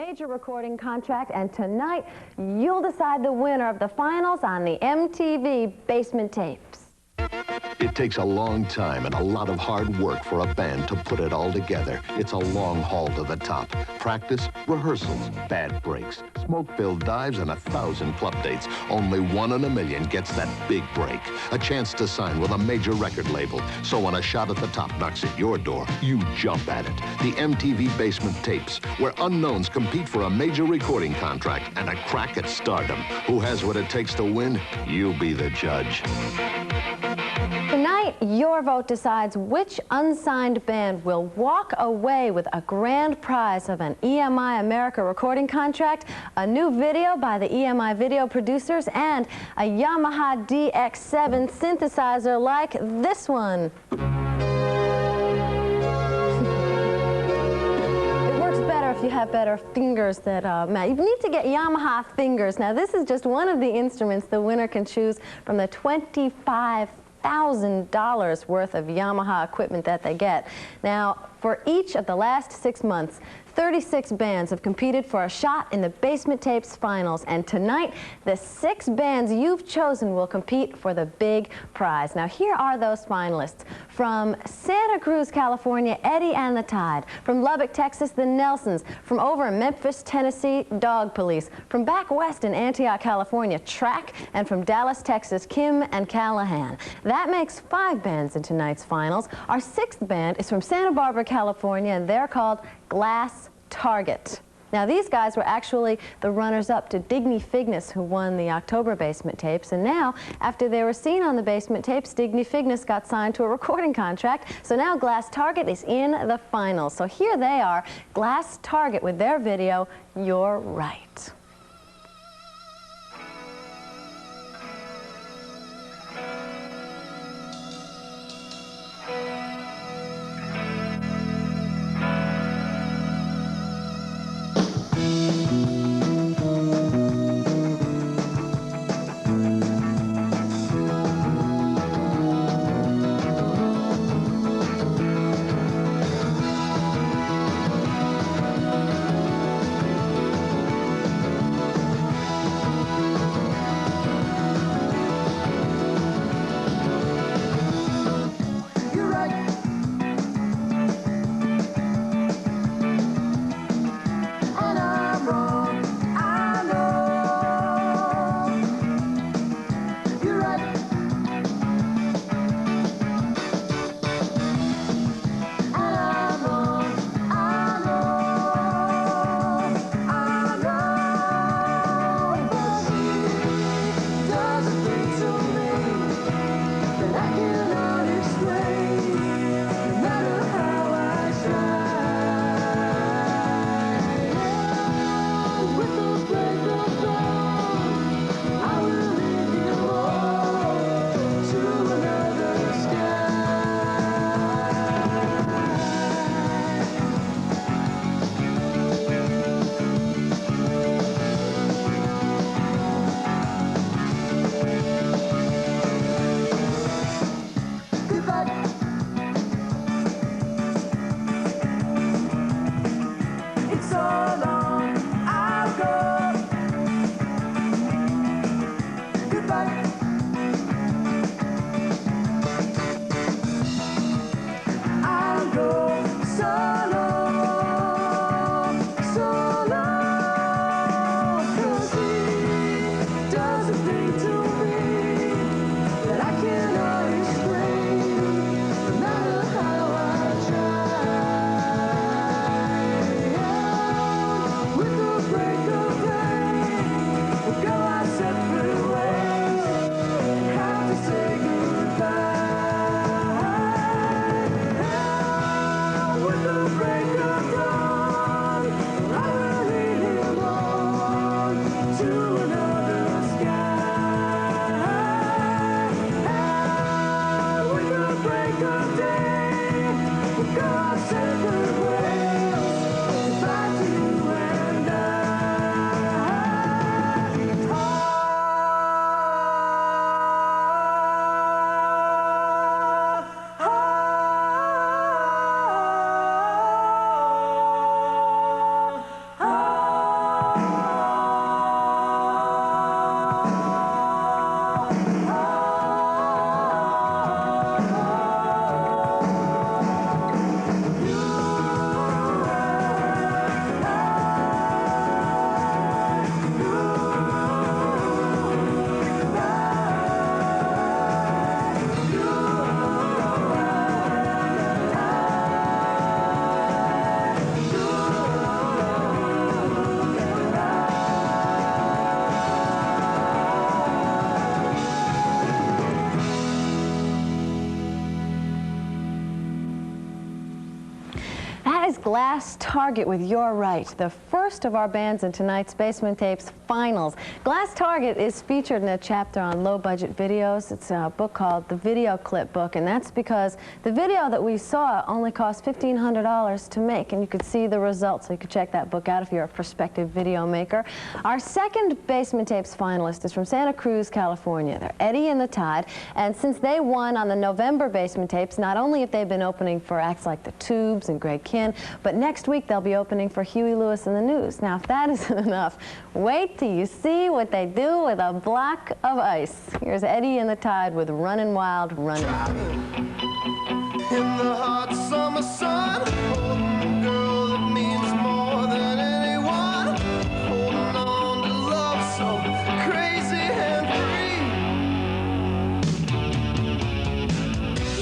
major recording contract, and tonight you'll decide the winner of the finals on the MTV Basement tapes. It takes a long time and a lot of hard work for a band to put it all together. It's a long haul to the top. Practice, rehearsals, bad breaks, smoke-filled dives, and 1,000 club dates. Only 1 in a million gets that big break. A chance to sign with a major record label. So when a shot at the top knocks at your door, you jump at it. The MTV Basement tapes, where unknowns compete for a major recording contract and a crack at stardom. Who has what it takes to win? You be the judge. Tonight, your vote decides which unsigned band will walk away with a grand prize of an EMI America recording contract, a new video by the EMI video producers, and a Yamaha DX7 synthesizer like this one. It works better if you have better fingers that Matt. You need to get Yamaha fingers. Now, this is just one of the instruments the winner can choose from the $25,000 worth of Yamaha equipment that they get. Now, for each of the last 6 months, 36 bands have competed for a shot in the Basement Tapes finals, and tonight, the 6 bands you've chosen will compete for the big prize. Now, here are those finalists. From Santa Cruz, California, Eddie and the Tide. From Lubbock, Texas, the Nelsons. From over in Memphis, Tennessee, Dog Police. From back west in Antioch, California, Trak. And from Dallas, Texas, Kim and Callahan. That makes 5 bands in tonight's finals. Our 6th band is from Santa Barbara, California, and they're called Glass Target. Now, these guys were actually the runners-up to Digny Figness, who won the October Basement tapes. And now, after they were seen on the Basement tapes, Digny Figness got signed to a recording contract. So now Glass Target is in the finals. So here they are, Glass Target, with their video, You're Right. Glass Target with You're Right, the first of our bands in tonight's Basement Tapes finals. Glass Target is featured in a chapter on low-budget videos. It's a book called the Video Clip Book, and that's because the video that we saw only cost $1,500 to make, and you could see the results, so you could check that book out if you're a prospective video maker. Our second Basement Tapes finalist is from Santa Cruz, California. They're Eddie and the Tide, and since they won on the November Basement Tapes, not only have they been opening for acts like the Tubes and Greg Kinn, but next week they'll be opening for Huey Lewis and the News. Now, if that isn't enough, wait till you see what they do with a block of ice. Here's Eddie and the Tide with Runnin' Wild, Runnin' In the hot summer sun, holding a girl that means more than anyone, holding on to love so crazy and free.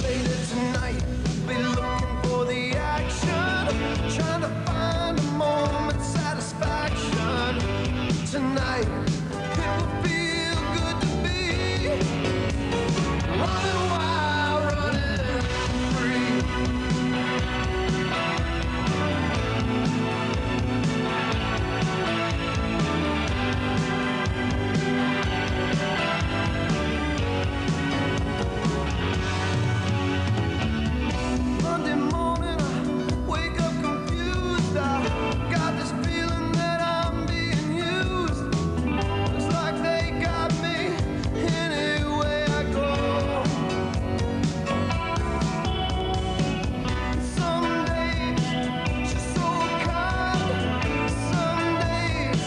Later tonight, be looking for the action, trying to find a moment's satisfaction. Tonight, it will feel good to be running wild, running free. Monday morning, I wake up confused. I got this feeling that I'm being used. Looks like they got me anyway I go. Some days she's so kind, some days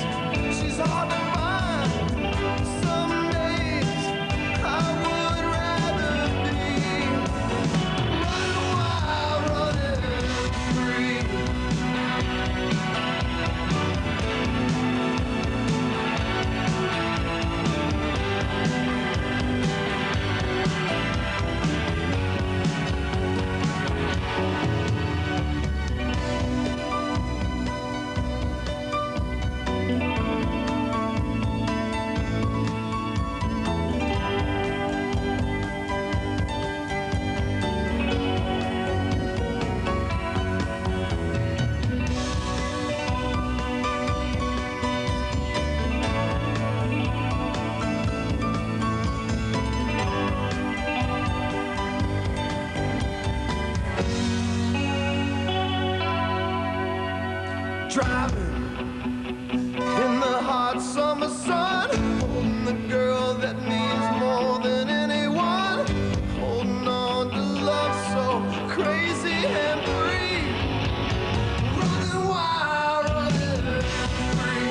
she's hard to find, some days I would rather be running wild, running free. Driving in the hot summer sun, holding the girl that means more than anyone, holding on to love so crazy and free, running wild, running free.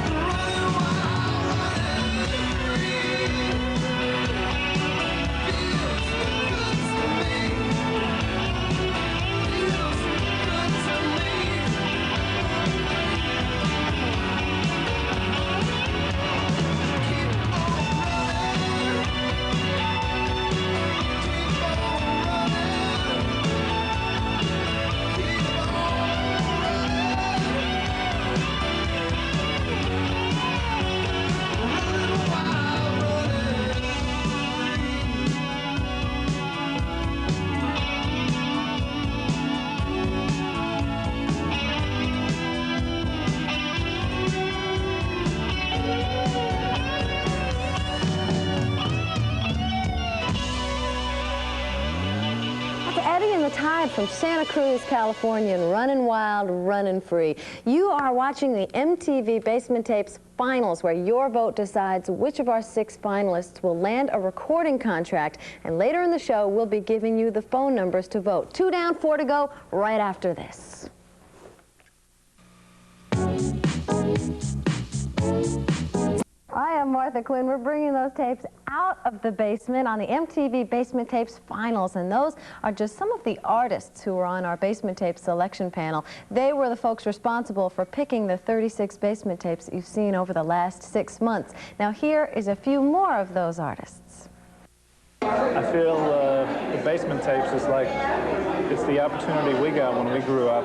Running wild, running free. Feels good to me. Feels good to me. Keep on running. Keep on running. Keep on running. Running wild, running free. That's Eddie and the Tide from Santa Cruz, California, and Runnin' Wild, Runnin' Free. You are watching the MTV Basement Tapes finals, where your vote decides which of our 6 finalists will land a recording contract. And later in the show, we'll be giving you the phone numbers to vote. 2 down, 4 to go, right after this. I am Martha Quinn. We're bringing those tapes out of the basement on the MTV Basement Tapes finals, and those are just some of the artists who were on our Basement Tapes selection panel. They were the folks responsible for picking the 36 basement tapes that you've seen over the last 6 months. Now here is a few more of those artists. I feel the Basement Tapes is like, it's the opportunity we got when we grew up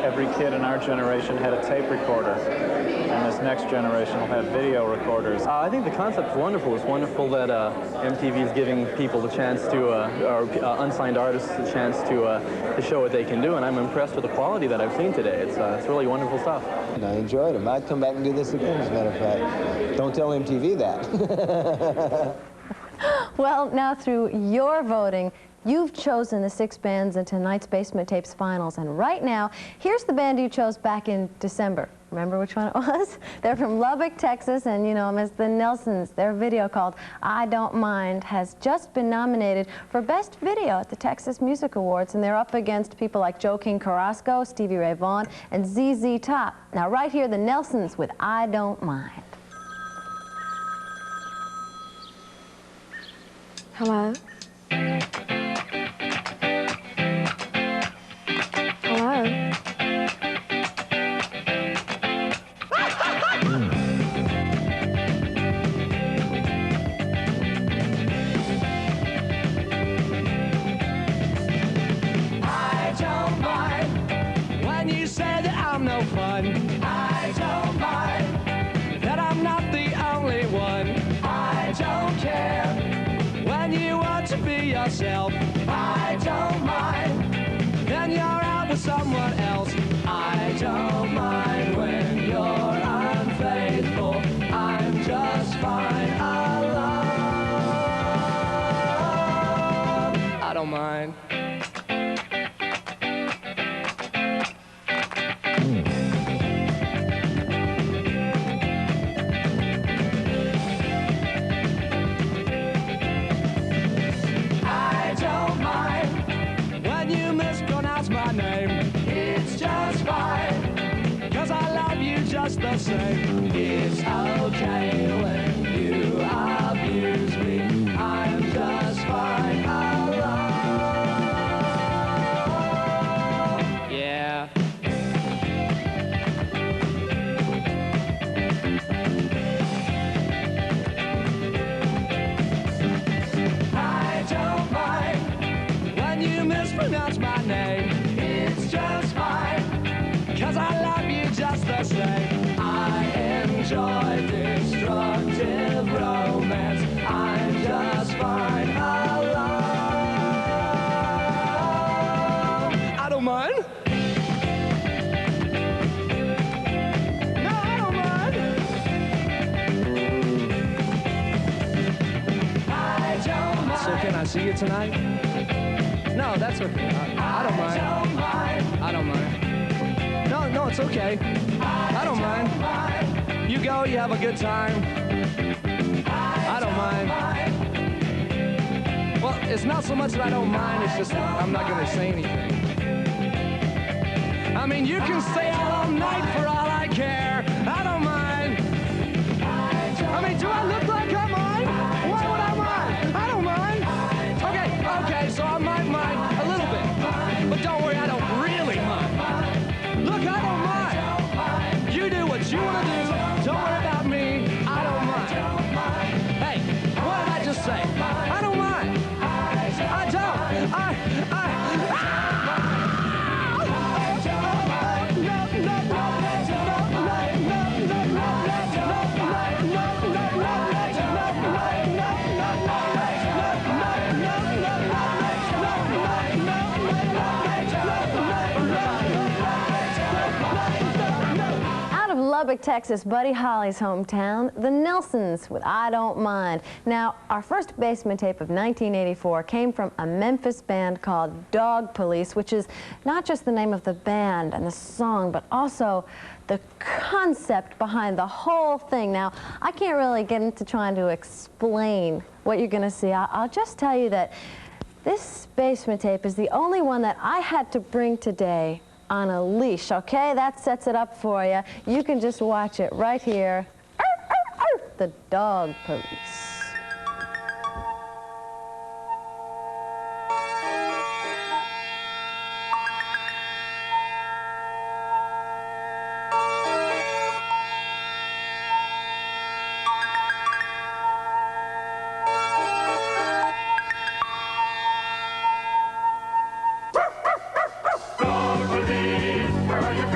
every kid in our generation had a tape recorder, and this next generation will have video recorders. I think the concept's wonderful. It's wonderful that MTV is giving people the chance to, or unsigned artists the chance to show what they can do, and I'm impressed with the quality that I've seen today. It's really wonderful stuff. And I enjoyed them. I'd come back and do this again, as a matter of fact. Don't tell MTV that. Well, now through your voting, you've chosen the 6 bands in tonight's Basement Tapes finals, and right now, here's the band you chose back in December. Remember which one it was? They're from Lubbock, Texas, and you know them as the Nelsons. Their video called I Don't Mind has just been nominated for Best Video at the Texas Music Awards, and they're up against people like Joe King Carrasco, Stevie Ray Vaughan, and ZZ Top. Now right here, the Nelsons with I Don't Mind. Hello? Hello? I don't mind when you say that I'm no fun. I don't mind that I'm not the only one. I don't care when you want to be yourself. I don't mind then you're out with someone else. I don't mind when you're unfaithful. I'm just fine alone. I don't mind. My name, it's just fine, 'cause I love you just the same. It's okay when you abuse me, I'm just fine alone. Yeah. I don't mind when you mispronounce my name. It's just fine, 'cause I love you just the same. I enjoy destructive romance. I'm just fine alone. I don't mind. No, I don't mind. I don't mind. So can I see you tonight? No, that's okay. I don't mind. I don't mind. No, it's okay. I don't mind. You go, you have a good time. I don't mind. Well, it's not so much that I don't mind, it's just that I'm not going to say anything. I mean, you can stay out all night for all I care. I don't mind. I mean, do I look like I mind? Why would I mind? I don't mind. Okay, so I might mind a little bit. But don't worry, I don't really mind. Look, I don't mind. You do what you want to do. Don't worry about me. I don't mind. Hey, what did I just say? I don't mind. I don't. Lubbock, Texas, Buddy Holly's hometown, the Nelsons with I Don't Mind. Now, our first Basement tape of 1984 came from a Memphis band called Dog Police, which is not just the name of the band and the song, but also the concept behind the whole thing. Now, I can't really get into trying to explain what you're going to see. I'll just tell you that this Basement tape is the only one that I had to bring today on a leash, okay? That sets it up for you. You can just watch it right here. The Dog Police. Dog police, where are you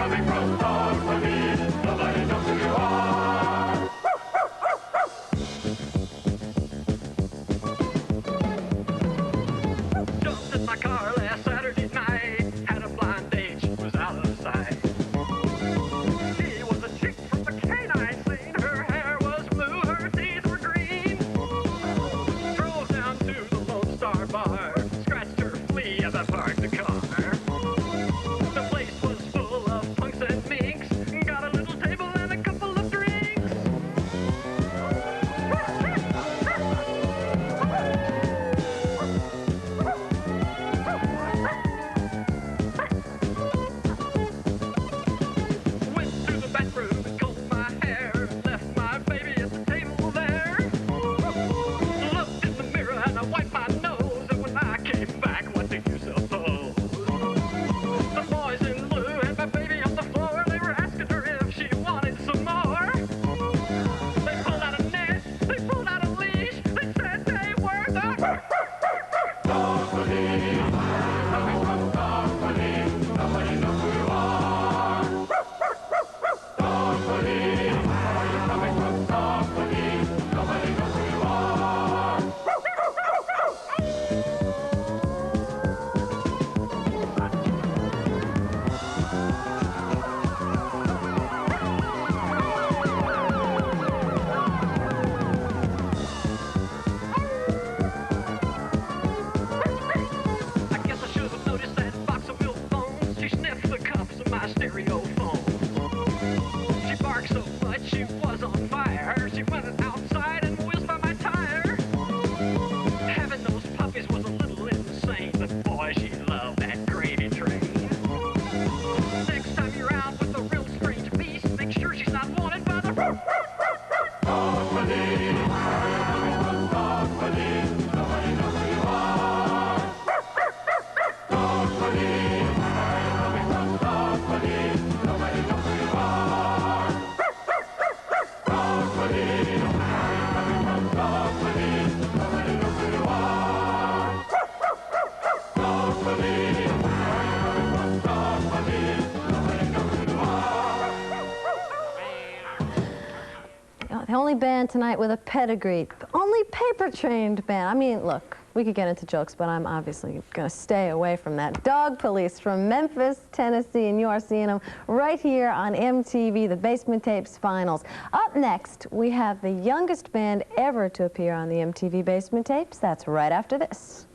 only band tonight with a pedigree, the only paper-trained band. I mean, look, we could get into jokes, but I'm obviously going to stay away from that. Dog Police from Memphis, Tennessee, and you are seeing them right here on MTV, the Basement Tapes Finals. Up next, we have the youngest band ever to appear on the MTV Basement Tapes. That's right after this.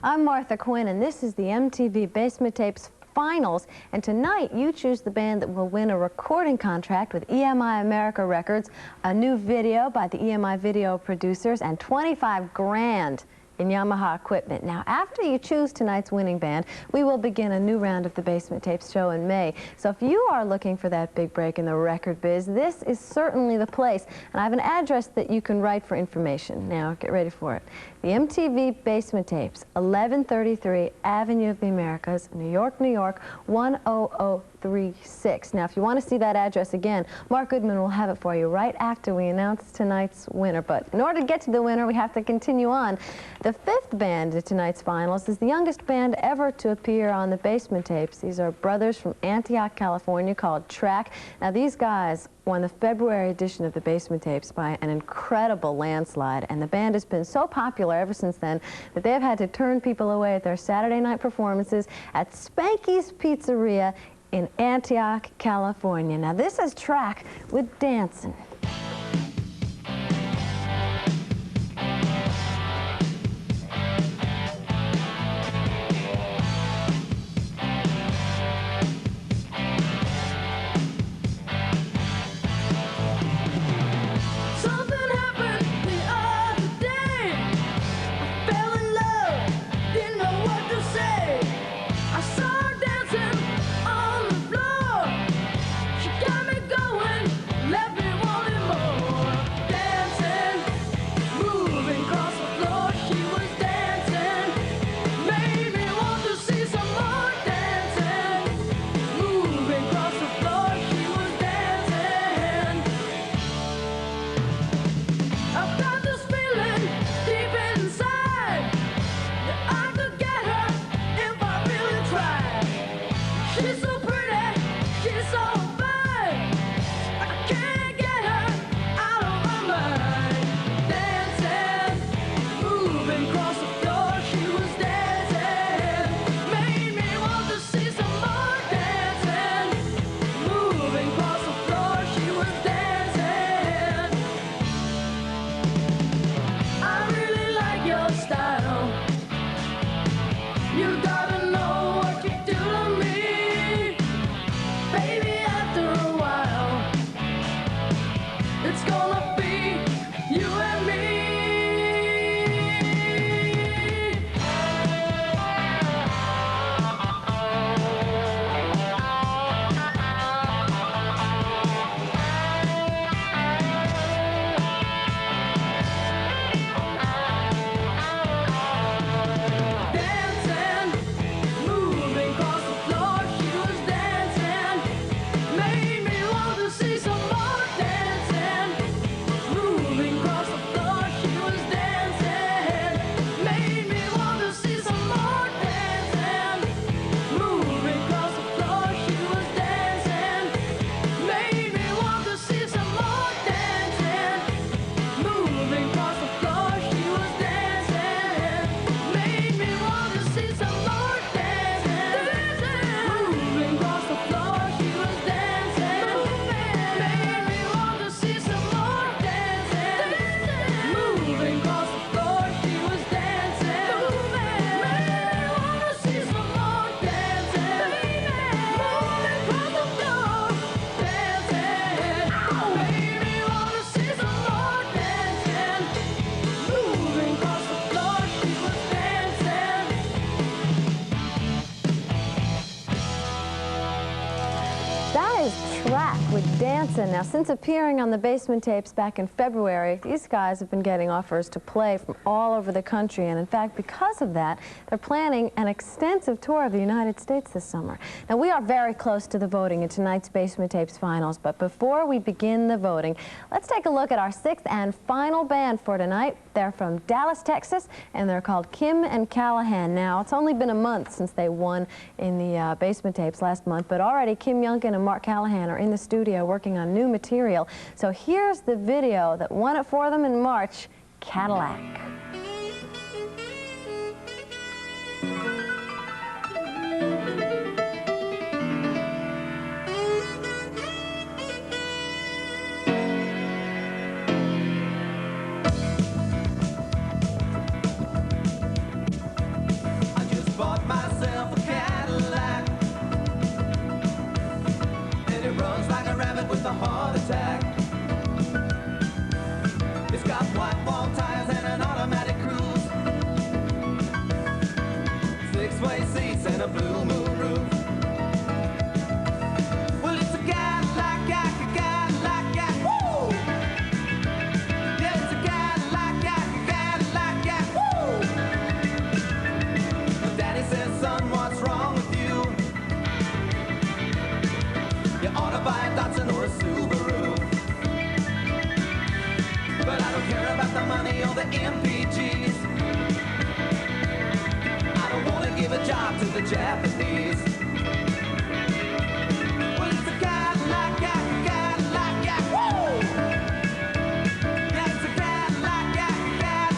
I'm Martha Quinn, and this is the MTV Basement Tapes Finals, and tonight you choose the band that will win a recording contract with EMI America Records, a new video by the EMI video producers, and 25 grand in Yamaha equipment. Now, after you choose tonight's winning band, we will begin a new round of the Basement Tapes show in May. So if you are looking for that big break in the record biz, this is certainly the place. And I have an address that you can write for information. Now, get ready for it. The MTV Basement Tapes, 1133 Avenue of the Americas, New York, New York, 10036. Now, if you want to see that address again, Mark Goodman will have it for you right after we announce tonight's winner. But in order to get to the winner, we have to continue on. The fifth band at tonight's finals is the youngest band ever to appear on the Basement Tapes. These are brothers from Antioch, California, called Trak. Now, these guys won the February edition of the Basement Tapes by an incredible landslide, and the band has been so popular ever since then that they've had to turn people away at their Saturday night performances at Spanky's Pizzeria in Antioch, California. Now, this is Trak with Dancin'. With Dancin'. Now, since appearing on the Basement Tapes back in February, these guys have been getting offers to play from all over the country, and in fact, because of that, they're planning an extensive tour of the United States this summer. Now, we are very close to the voting in tonight's Basement Tapes Finals, but before we begin the voting, let's take a look at our sixth and final band for tonight. They're from Dallas, Texas, and they're called Kim and Callahan. Now, it's only been a month since they won in the Basement Tapes last month, but already Kim Youngkin and Mark Callahan are in the studio working on new new material. So here's the video that won it for them in March, Cadillac. Bought myself a Cadillac, and it runs like a rabbit with a heart attack. It's got white wall tires and an automatic cruise, 6-way seats and a blue moon roof. Well, it's a Cadillac, a Cadillac, woo! Yeah, it's a Cadillac, woo! Daddy says, son, what's wrong with you? You ought to buy a Datsun or a Subaru. But I don't care about the money or the MPGs. I don't want to give a job to the Japanese. Well, it's a Cadillac, woo! Yeah, it's a Cadillac, woo!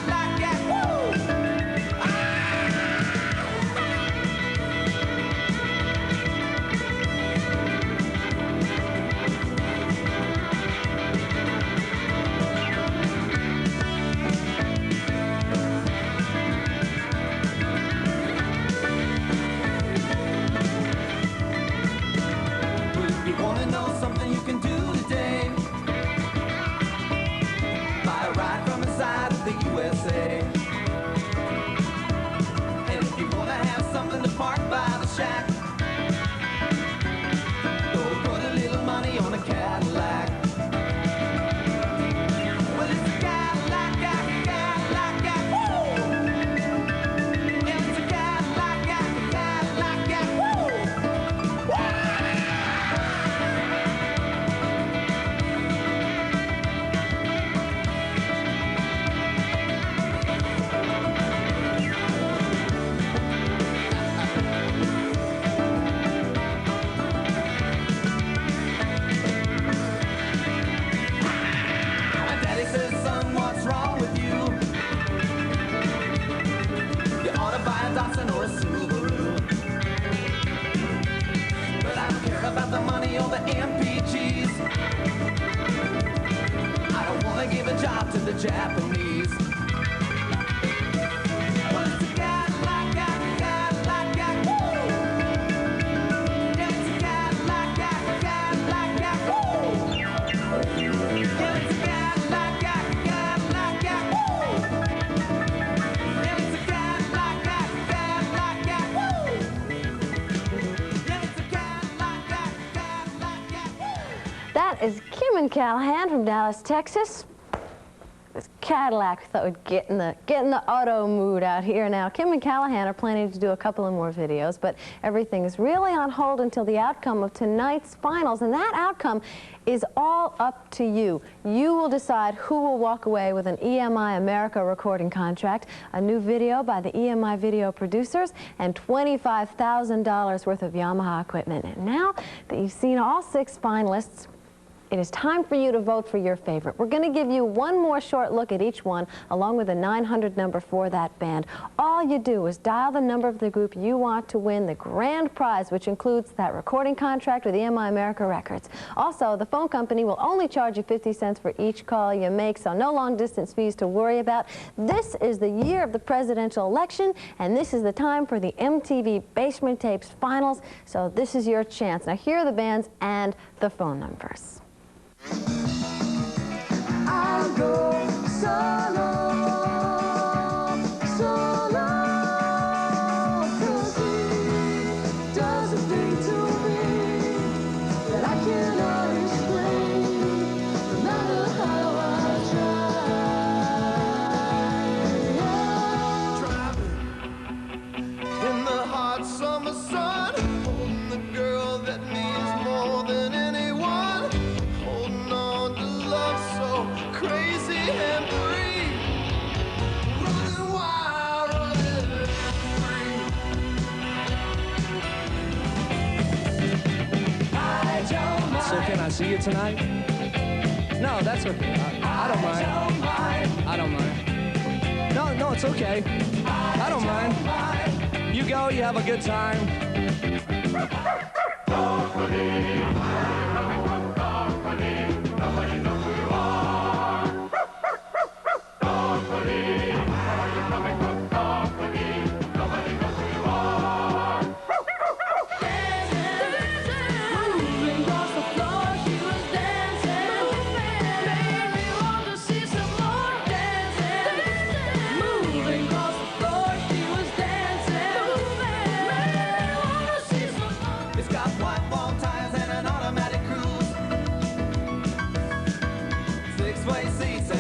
Japanese. Well, it's a Cadillac, woo! Yeah, it's a Cadillac, woo! Yeah, it's a Cadillac, woo! Yeah, it's a Cadillac, woo! Yeah, it's a Cadillac, woo! That is Kim and Callahan from Dallas, Texas. This Cadillac thought we'd get in the auto mood out here now. Kim and Callahan are planning to do a couple of more videos, but everything is really on hold until the outcome of tonight's finals, and that outcome is all up to you. You will decide who will walk away with an EMI America recording contract, a new video by the EMI video producers, and $25,000 worth of Yamaha equipment. And now that you've seen all 6 finalists, it is time for you to vote for your favorite. We're going to give you one more short look at each one, along with a 900 number for that band. All you do is dial the number of the group you want to win the grand prize, which includes that recording contract with EMI America Records. Also, the phone company will only charge you 50 cents for each call you make, so no long-distance fees to worry about. This is the year of the presidential election, and this is the time for the MTV Basement Tapes finals, so this is your chance. Now, here are the bands and the phone numbers. I'll go solo, solo, 'cause he does a thing to me that I cannot explain, no matter how I try. Driving in the hot summer sun, holding the girl that means more than anyone. Crazy and free, running wild, running free. So can I see you tonight? No, that's okay. I don't mind. I don't mind. No, it's okay. I don't mind. You go, you have a good time.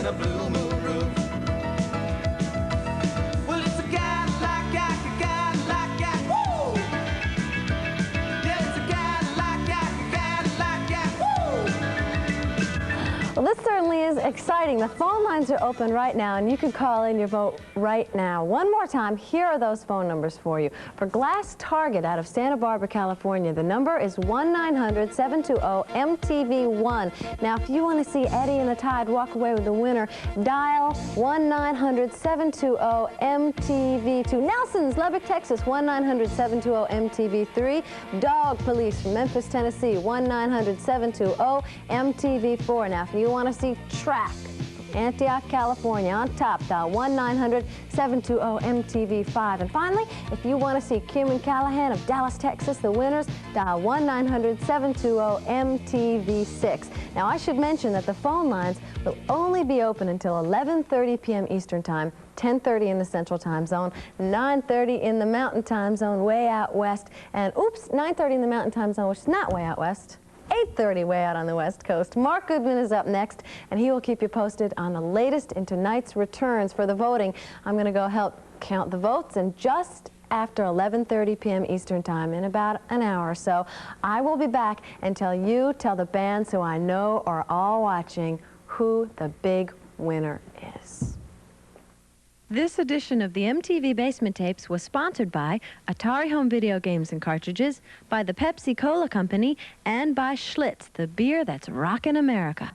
A blue moon roof. Well, it's a Cadillac, woo! Yeah, it's a Cadillac, woo! Well, this certainly is exciting. The phone lines are open right now, and you can call in your vote right now. One more time, here are those phone numbers for you. For Glass Target out of Santa Barbara, California, the number is 1-900-720-MTV1. Now, if you want to see Eddie and the Tide walk away with the winner, dial 1-900-720-MTV2. Nelson's, Lubbock, Texas, 1-900-720-MTV3. Dog Police from Memphis, Tennessee, 1-900-720-MTV4. Now, if you want to see Trak, Antioch, California, on top, dial 1-900-720-MTV5. And finally, if you want to see Kim and Callahan of Dallas, Texas, the winners, dial 1-900-720-MTV6. Now, I should mention that the phone lines will only be open until 11:30 p.m. Eastern Time, 10:30 in the Central Time Zone, 9:30 in the Mountain Time Zone way out west, and oops, 9:30 in the Mountain Time Zone, which is not way out west. 8:30 way out on the West Coast. Mark Goodman is up next, and he will keep you posted on the latest in tonight's returns for the voting. I'm going to go help count the votes, and just after 11:30 p.m. Eastern Time, in about an hour or so, I will be back and tell the bands who I know are all watching, who the big winner is. This edition of the MTV Basement Tapes was sponsored by Atari Home Video Games and Cartridges, by the Pepsi Cola Company, and by Schlitz, the beer that's rockin' America.